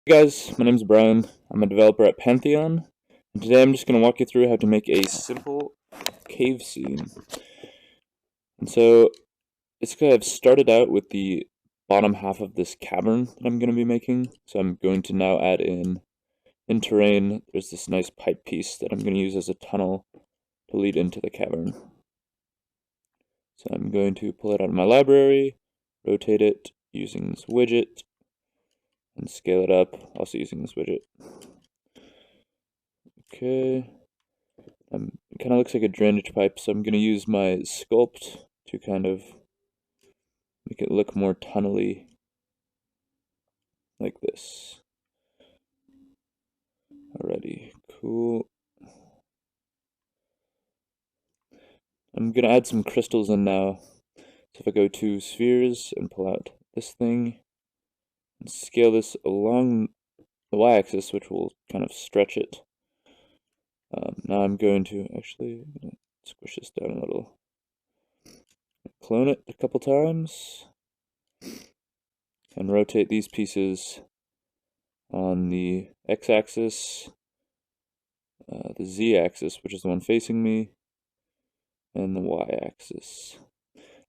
Hey guys, my name is Brian. I'm a developer at Pantheon, and today I'm just going to walk you through how to make a simple cave scene. And so, basically I've started out with the bottom half of this cavern that I'm going to be making. So I'm going to now add in terrain, there's this nice pipe piece that I'm going to use as a tunnel to lead into the cavern. So I'm going to pull it out of my library, rotate it using this widget, and scale it up, also using this widget. Okay. It kind of looks like a drainage pipe, so I'm going to use my sculpt to kind of make it look more tunnely, like this. Alrighty, cool. I'm going to add some crystals in now. So if I go to spheres and pull out this thing, and scale this along the y-axis, which will kind of stretch it. Now I'm going to actually squish this down a little. Clone it a couple times, and rotate these pieces on the x-axis, the z-axis, which is the one facing me, and the y-axis.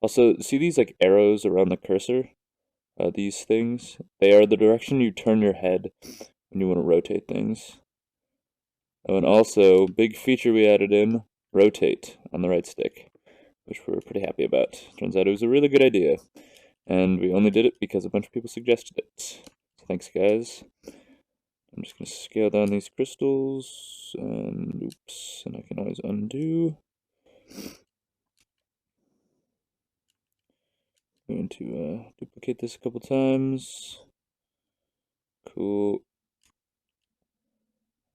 Also, see these like arrows around the cursor? These things? They are the direction you turn your head when you want to rotate things. Oh, and also, big feature we added in, rotate on the right stick, which we're pretty happy about. Turns out it was a really good idea, and we only did it because a bunch of people suggested it. So thanks, guys. I'm just going to scale down these crystals, and oops, and I can always undo. I'm going to duplicate this a couple times. Cool.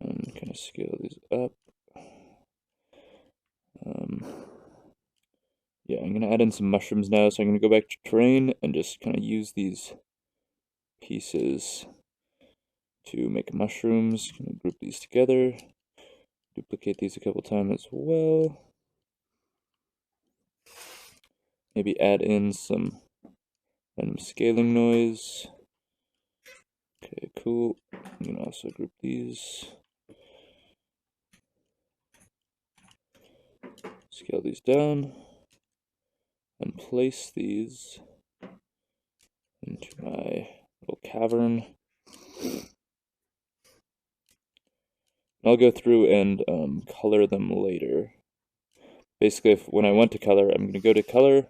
And kind of scale these up. Yeah, I'm going to add in some mushrooms now, so I'm going to go back to terrain and just kind of use these pieces to make mushrooms. Kind of group these together. Duplicate these a couple times as well. Maybe add in some random scaling noise. Okay, cool. I'm going to also group these. Scale these down. And place these into my little cavern. I'll go through and color them later. Basically, when I want to color, I'm going to go to color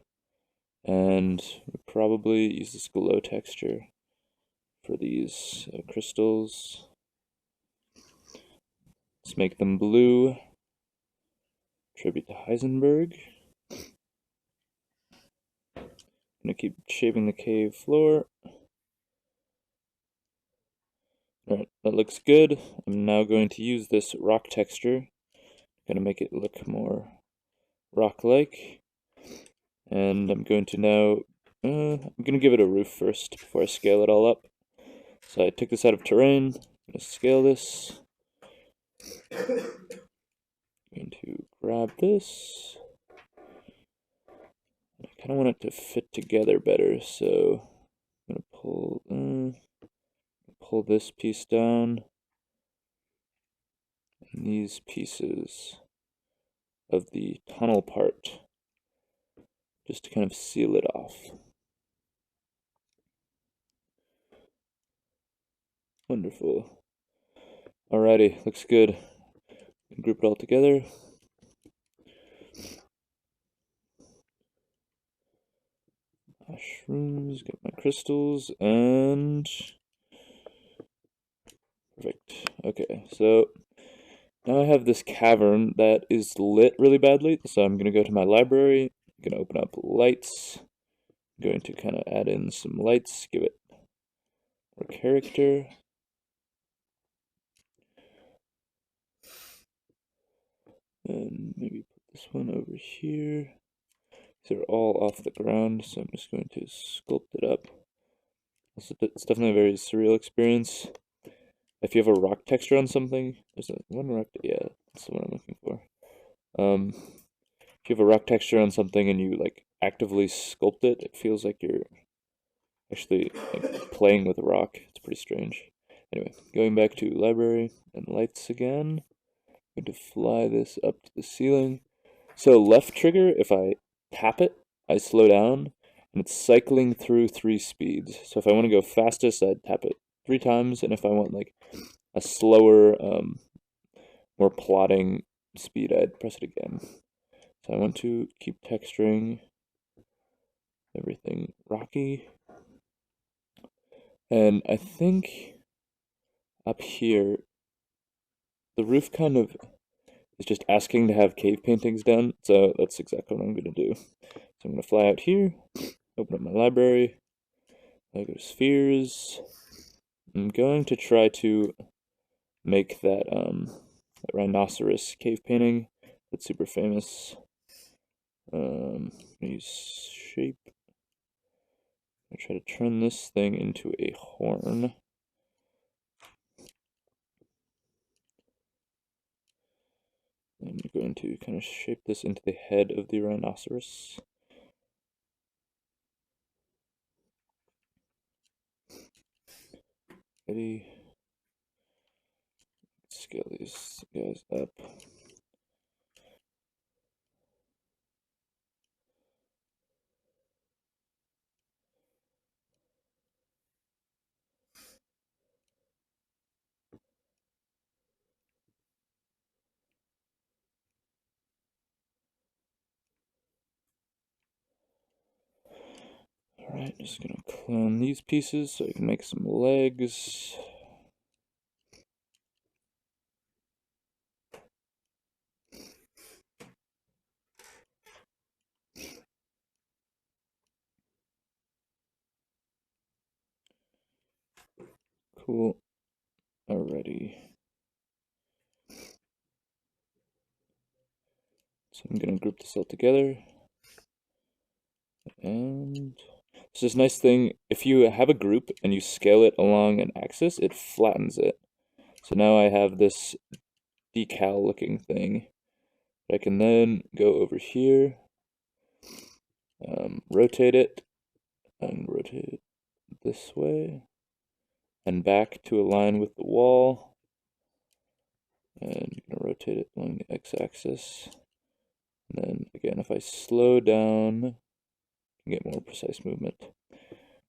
and probably use this glow texture for these crystals. Let's make them blue. Tribute to Heisenberg. I'm going to keep shaping the cave floor. Alright, that looks good. I'm now going to use this rock texture. Going to make it look more rock-like. And I'm going to now, I'm going to give it a roof first before I scale it all up. So I took this out of terrain. I'm going to scale this. I'm going to grab this. I kind of want it to fit together better, so I'm going to pull this piece down, and these pieces of the tunnel part, just to kind of seal it off. Wonderful. Alrighty, looks good. Group it all together. Mushrooms, get my crystals, and perfect. Okay, so now I have this cavern that is lit really badly, so I'm going to go to my library, I'm going to open up lights, I'm going to kind of add in some lights, give it more character. And maybe put this one over here. These are all off the ground, so I'm just going to sculpt it up. It's definitely a very surreal experience. If you have a rock texture on something, there's one rock, yeah, that's the one I'm looking for. If you have a rock texture on something and you like actively sculpt it, it feels like you're actually like playing with a rock. It's pretty strange. Anyway, going back to library and lights again. I'm going to fly this up to the ceiling. So left trigger, if I tap it, I slow down, and it's cycling through 3 speeds. So if I want to go fastest, I'd tap it 3 times, and if I want like a slower, more plotting speed, I'd press it again. So I want to keep texturing everything rocky. And I think up here, the roof kind of is just asking to have cave paintings done, so that's exactly what I'm going to do. So I'm going to fly out here, open up my library, I go to spheres. I'm going to try to make that rhinoceros cave painting that's super famous. Use shape. I try to turn this thing into a horn. I'm going to kind of shape this into the head of the rhinoceros. Ready? Scale these guys up. Alright, just gonna clone these pieces so I can make some legs. Cool. Alrighty. So I'm gonna group this all together. And so this nice thing, if you have a group and you scale it along an axis, it flattens it. So now I have this decal looking thing. I can then go over here, rotate it, and rotate it this way, and back to align with the wall. And you're gonna rotate it along the x-axis. And then again, if I slow down, I can get more precise movement.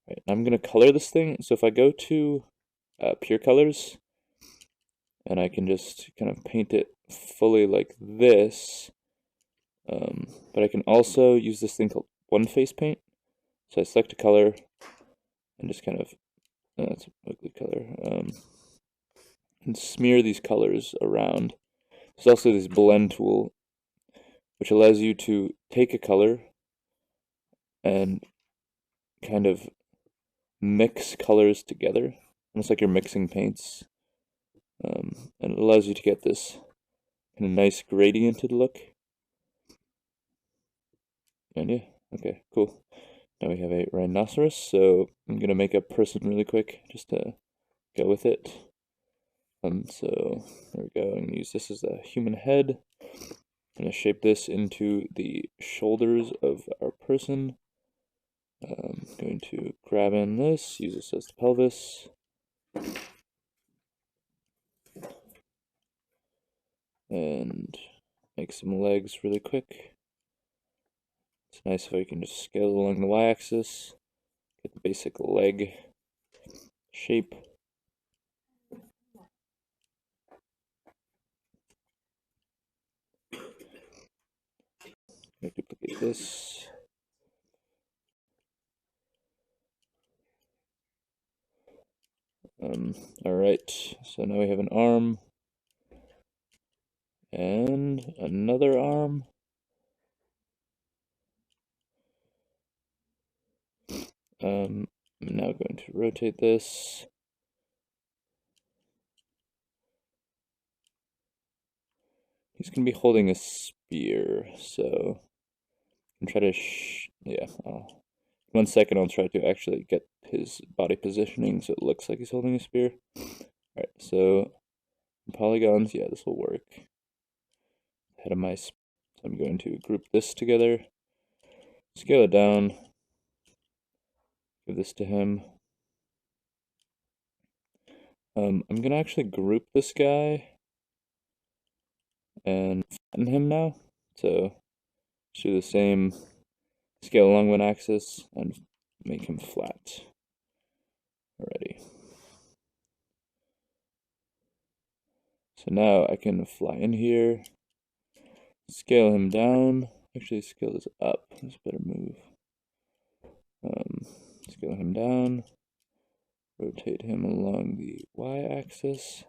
Right, I'm gonna color this thing. So if I go to pure colors, and I can just kind of paint it fully like this, but I can also use this thing called one face paint. So I select a color and just kind of, that's an ugly color, and smear these colors around. There's also this blend tool, which allows you to take a color and kind of mix colors together, almost like you're mixing paints. And it allows you to get this kind of nice gradiented look. And yeah, okay, cool. Now we have a rhinoceros, so I'm gonna make a person really quick just to go with it. So there we go. I'm gonna use this as a human head. I'm gonna shape this into the shoulders of our person. I'm going to grab in this, use this as the pelvis. And make some legs really quick. It's nice if I can just scale along the y-axis, get the basic leg shape. I duplicate this. Alright, so now we have an arm and another arm. I'm now going to rotate this. He's going to be holding a spear, so I'm try to, yeah, 1 second I'll try to actually get his body positioning so it looks like he's holding a spear. Alright, so polygons, yeah, this will work. Head of my, so I'm going to group this together, scale it down, give this to him. I'm gonna actually group this guy and flatten him now. So do the same scale along one axis and make him flat already. So now I can fly in here, scale him down. Actually, scale this up. That's a better move. Scale him down, rotate him along the y-axis,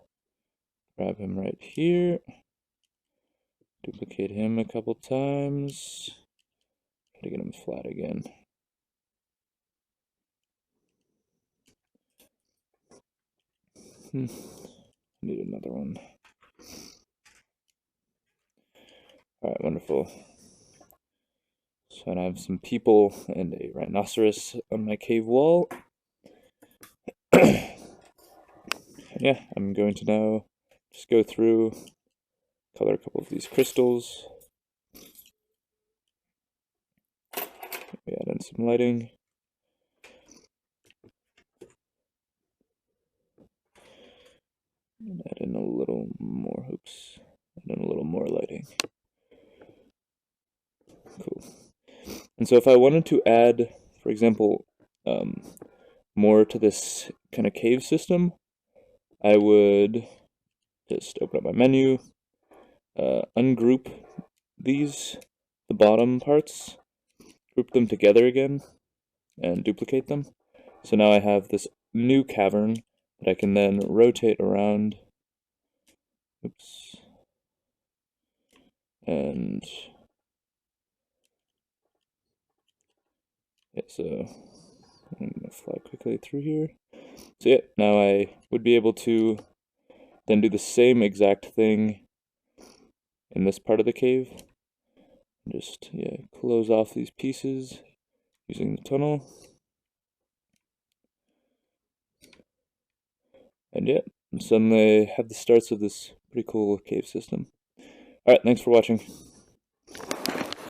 grab him right here, duplicate him a couple times, try to get him flat again. Need another one. Alright, wonderful. So I have some people and a rhinoceros on my cave wall. Yeah, I'm going to now just go through, color a couple of these crystals. We add in some lighting. And add in a little more, add in a little more lighting. Cool. And so if I wanted to add, for example, more to this kind of cave system, I would just open up my menu, ungroup these, the bottom parts, group them together again, and duplicate them. So now I have this new cavern that I can then rotate around. Oops. And yeah, so I'm gonna fly quickly through here. So yeah, now I would be able to then do the same exact thing in this part of the cave. Just, yeah, close off these pieces using the tunnel. And yeah, suddenly I have the starts of this pretty cool cave system. Alright, thanks for watching.